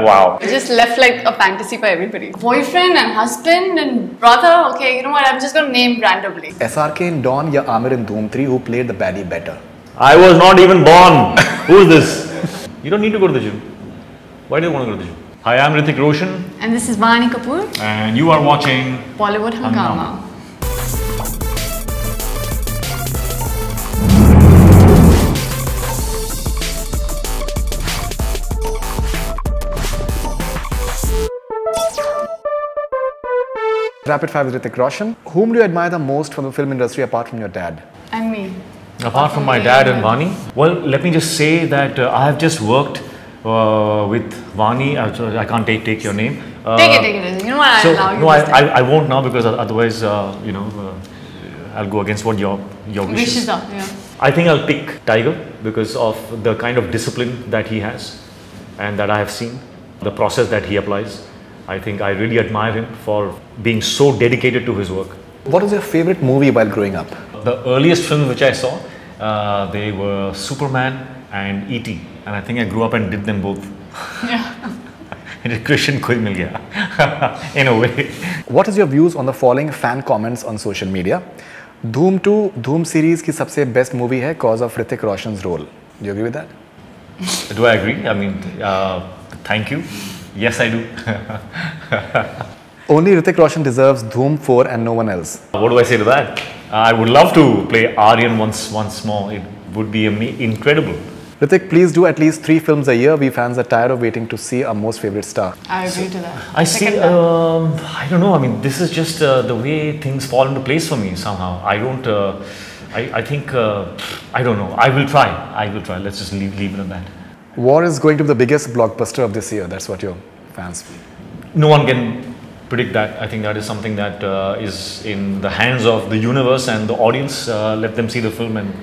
Wow. It just left like a fantasy for everybody. Boyfriend and husband and brother. Okay, you know what? I'm just gonna name randomly. SRK in Dawn या Amir in Dhoom 3, who played the baddie better? I was not even born. Who is this? You don't need to go to the gym. Why do you want to go to the gym? Hi, I'm Hrithik Roshan. And this is Vaani Kapoor. And you are watching Bollywood Hungama. Rapid Fire with Hrithik Roshan. Whom do you admire the most from the film industry apart from your dad? And me. Apart from my dad and Vaani? Well, let me just say that I have just worked with Vaani. I can't take your name. Take it. You know what? So, I'll allow you. no, I won't now because otherwise, I'll go against what your wishes are. Yeah. I think I'll pick Tiger because of the kind of discipline that he has and that I have seen, the process that he applies. I think I really admire him for being so dedicated to his work. What was your favorite movie while growing up? The earliest films which I saw, they were Superman and E.T. And I think I grew up and did them both. Yeah. Christian koi mil gaya, in a way. What is your views on the following fan comments on social media? Dhoom 2, Dhoom series की सबसे best movie है cause of Hrithik Roshan's role. Do you agree with that? Do I agree? I mean, thank you. Yes, I do. Only Hrithik Roshan deserves Dhoom 4 and no one else. What do I say to that? I would love to play Aryan once more. It would be incredible. Hrithik, please do at least 3 films a year. We fans are tired of waiting to see our most favorite star. I agree to that. I see. I don't know. I mean, this is just the way things fall into place for me somehow. I don't. I think. I don't know. I will try. Let's just leave it at that. War is going to be the biggest blockbuster of this year. That's what your fans feel. No one can predict that. I think that is something that is in the hands of the universe and the audience. Let them see the film and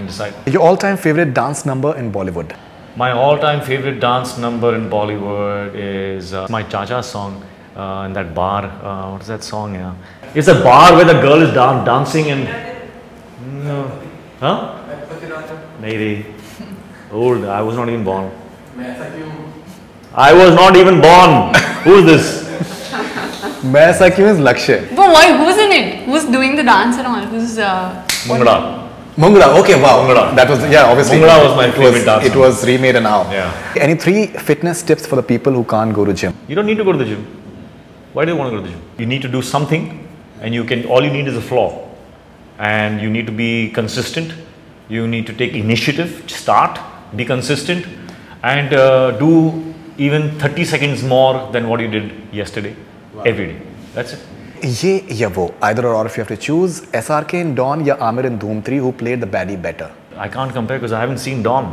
decide. Your all-time favorite dance number in Bollywood? My all-time favorite dance number in Bollywood is my Cha-Cha song in that bar. What is that song? Yeah, it's a bar where the girl is dancing and. Huh? Maybe. Old. I was not even born. I was not even born. Who is this? मैं ऐसा क्यों is Lakshya. But why? Who's in it? Who's doing the dance and all? Who's Mungda. Mungda. Okay, wow. Mungda. That was obviously. Mungda was my favorite dance. It was remade now. Yeah. Any 3 fitness tips for the people who can't go to gym? You don't need to go to the gym. Why do you want to go to the gym? You need to do something, and all you need is a floor, and you need to be consistent. You need to take initiative. Start. Be consistent, and do even 30 seconds more than what you did yesterday. Wow. Every day. That's it. ये या वो, either or if you have to choose, SRK in Dawn या Amir in Dhoom 3, who played the baddie better? I can't compare because I haven't seen Dawn.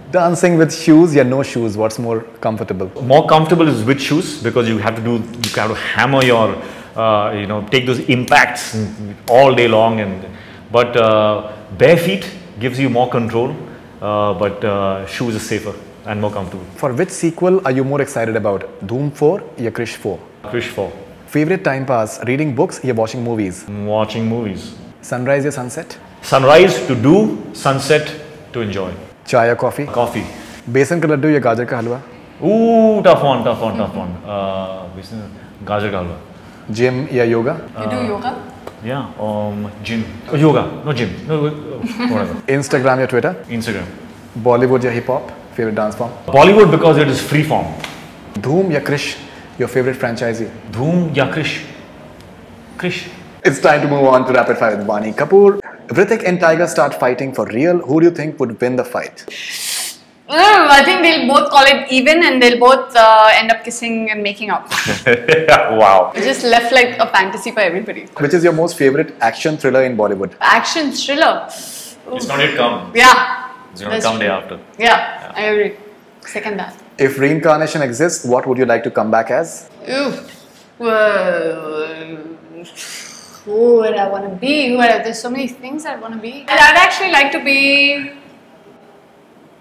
Dancing with shoes या no shoes, what's more comfortable? More comfortable is with shoes because you have to hammer your, take those impacts all day long, but bare feet gives you more control. But shoes is safer and more comfortable. For which sequel are you more excited about? Dhoom 4 या Krish 4? Krish 4. Favorite time pass? Reading books या watching movies? Watching movies. Sunrise या sunset? Sunrise to do, sunset to enjoy. Chai या coffee? Coffee. बेसन का लड्डू या गाजर का हलवा? Ooh, tough one. Gajar ka halwa. Gym या yoga? You do yoga? Yeah, gym. Yoga, no gym. No, whatever. Instagram या Twitter? Instagram. Bollywood या hip hop? Favorite dance form? Bollywood because it is free form. Dhoom या Krish? Your favorite franchisee? Dhoom ya Krish. Krish. It's time to move on to Rapid Fire with Vaani Kapoor. If Hrithik and Tiger start fighting for real, who do you think would win the fight? I think they'll both call it even and they'll both end up kissing and making up. Wow. It just left like a fantasy for everybody. Which is your most favorite action thriller in Bollywood? Action thriller. It's not yet come. Yeah. It's going to come day after. Yeah, I agree. Second that. If reincarnation exists, what would you like to come back as? Who would I want to be? There's so many things I want to be. I'd actually like to be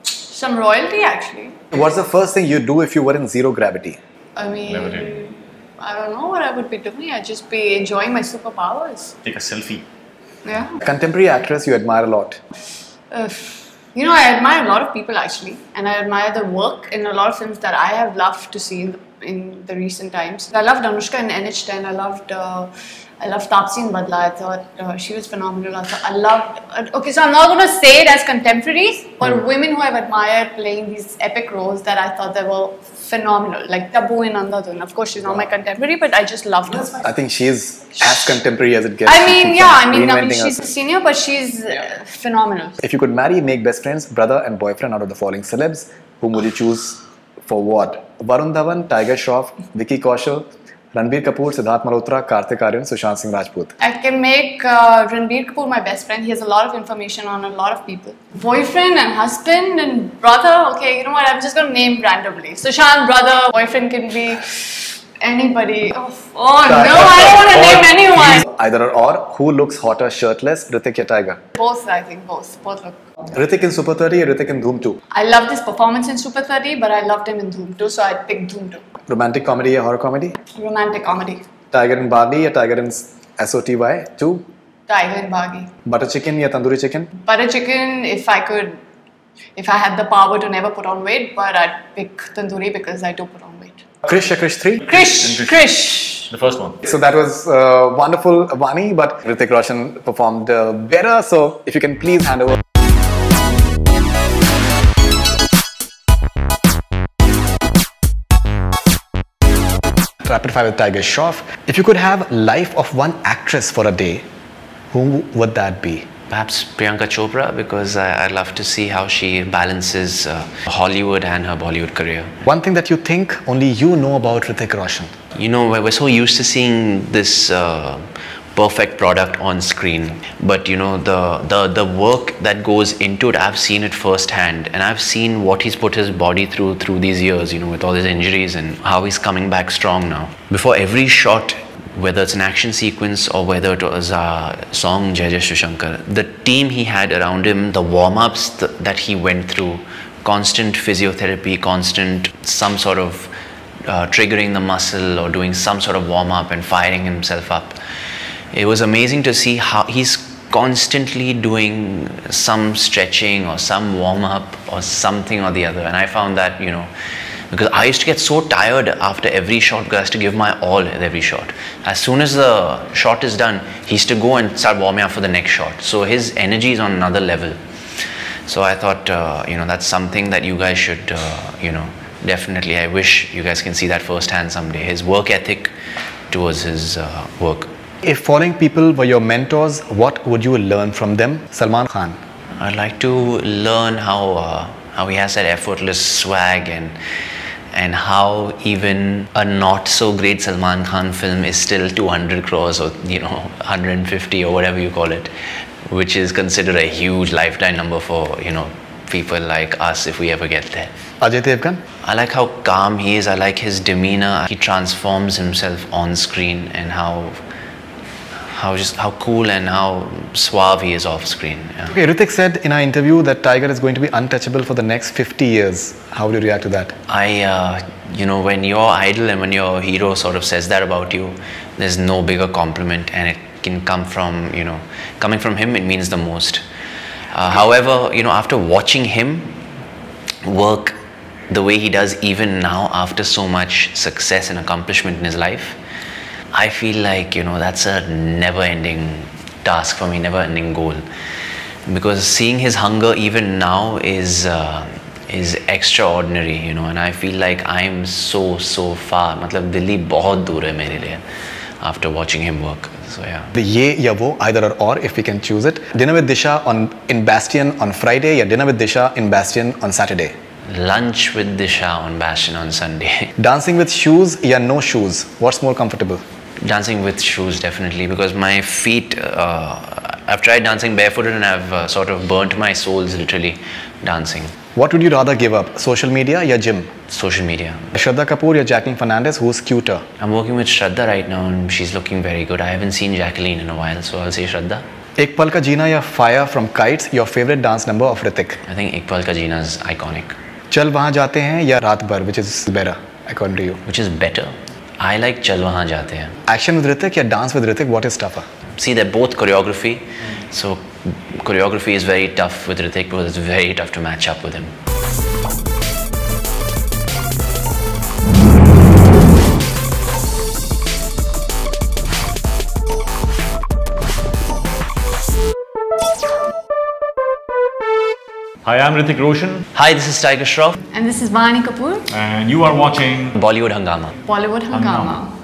some royalty actually. What's the first thing you'd do if you were in zero gravity? I mean, I don't know what I would be doing. I'd just be enjoying my superpowers. Take a selfie. Yeah. Contemporary actress you admire a lot? You know, I admire a lot of people actually, and I admire the work in a lot of films that I have loved to see in the recent times. I loved Anushka in NH10. I loved Taapsee in Badla. I thought she was phenomenal. I loved. Okay, so I'm not going to say it as contemporaries, but women who I've admired playing these epic roles that I thought they were phenomenal, like Tabu in Andhadhun. Of course, she's not my contemporary, but I just loved her. I think she's as contemporary as it gets. I mean, she's a senior, but she's phenomenal. If you could marry, make best friends, brother and boyfriend out of the following celebs, whom would you choose for what? Varun Dhawan, Tiger Shroff, Vicky Kaushal, Ranbir Kapoor, Siddharth Malhotra, Kartik Aaryan, Sushant Singh Rajput. I can make Ranbir Kapoor my best friend. He has a lot of information on a lot of people. Boyfriend and husband and brother. Okay, you know what? I'm just going to name randomly. Sushant, brother. Boyfriend can be anybody. Oh no, I don't want to name anyone. Either or. Who looks hotter shirtless, Hrithik or Tiger? Both, I think. Both look. Hrithik in Super 30 or Hrithik in Dhoom 2? I loved his performance in Super 30, but I loved him in Dhoom 2, so I'd pick Dhoom 2. Romantic comedy or horror comedy? Romantic comedy. Tiger in Barbie or Tiger in SOTY 2? Tiger in Baghi. Butter chicken or tandoori chicken? Butter chicken, if I had the power to never put on weight, but I'd pick tandoori because I do put on weight. Krish or Krish 3? Krish. The first one. So that was wonderful, Vani, but Hrithik Roshan performed better. So if you can please hand over. Rapid fire with Tiger Shroff. If you could have life of one actress for a day, who would that be? Perhaps Priyanka Chopra, because I love to see how she balances Hollywood and her Bollywood career. One thing that you think only you know about Hrithik Roshan? You know, we're so used to seeing this perfect product on screen, but you know, the work that goes into it, I've seen it firsthand, and I've seen what he's put his body through these years, you know, with all his injuries, and how he's coming back strong now. Before every shot, whether it's an action sequence or whether it was a song Jai Jai Shri Shankar, the team he had around him, the warm-ups that he went through, constant physiotherapy, constant some sort of triggering the muscle or doing some sort of warm-up and firing himself up. It was amazing to see how he's constantly doing some stretching or some warm-up or something or the other, and I found that, you know, because I used to get so tired after every shot because I used to give my all at every shot. As soon as the shot is done, he used to go and start warming up for the next shot. So his energy is on another level. So I thought, you know, that's something that you guys should, you know, definitely, I wish you guys can see that firsthand someday. His work ethic towards his work. If following people were your mentors, what would you learn from them? Salman Khan. I'd like to learn how he has that effortless swag, and how even a not so great Salman Khan film is still 200 crores or, you know, 150 or whatever you call it, which is considered a huge lifetime number for, you know, people like us if we ever get there. Ajay Devgan. I like how calm he is. I like his demeanor. He transforms himself on screen, and how cool and how suave he is off screen. Yeah. Okay, Hrithik said in our interview that Tiger is going to be untouchable for the next 50 years. How would you react to that? You know, when your idol and when your hero sort of says that about you, there's no bigger compliment, and it can come from, you know, coming from him, it means the most. However, you know, after watching him work the way he does even now after so much success and accomplishment in his life, I feel like, you know, that's a never-ending task for me, never-ending goal. Because seeing his hunger even now is extraordinary, you know, and I feel like I'm so far. Matlab, Delhi bahut dur hai mere liye after watching him work. So yeah. The ye ya wo, either or, if we can choose it. Dinner with Disha in Bastion on Friday, or dinner with Disha in Bastion on Saturday? Lunch with Disha on Bastion on Sunday. Dancing with shoes or no shoes? What's more comfortable? Dancing with shoes, definitely, because my feet, I've tried dancing barefooted and I've sort of burnt my soles literally dancing. What would you rather give up, social media or gym? Social media. Shraddha Kapoor or Jacqueline Fernandez, who's cuter? I'm working with Shraddha right now and she's looking very good. I haven't seen Jacqueline in a while, so I'll say Shraddha. Ek Pal Ka Jeena ya Fire from Kites, your favorite dance number of Hrithik? I think Ek Pal Ka Jeena is iconic. Chal Wahan Jaate Hain ya Raat Bhar, which is better according to you? Which is better? I like Chal Wahan Jaate Hain. Action with Hrithik or dance with Hrithik, what is tougher? see, they're both choreography. So choreography is very tough with Hrithik because it's very tough to match up with him. Hi, I'm Hrithik Roshan. Hi, this is Tiger Shroff. And this is Vaani Kapoor. And you are watching Bollywood Hungama. Bollywood Hungama.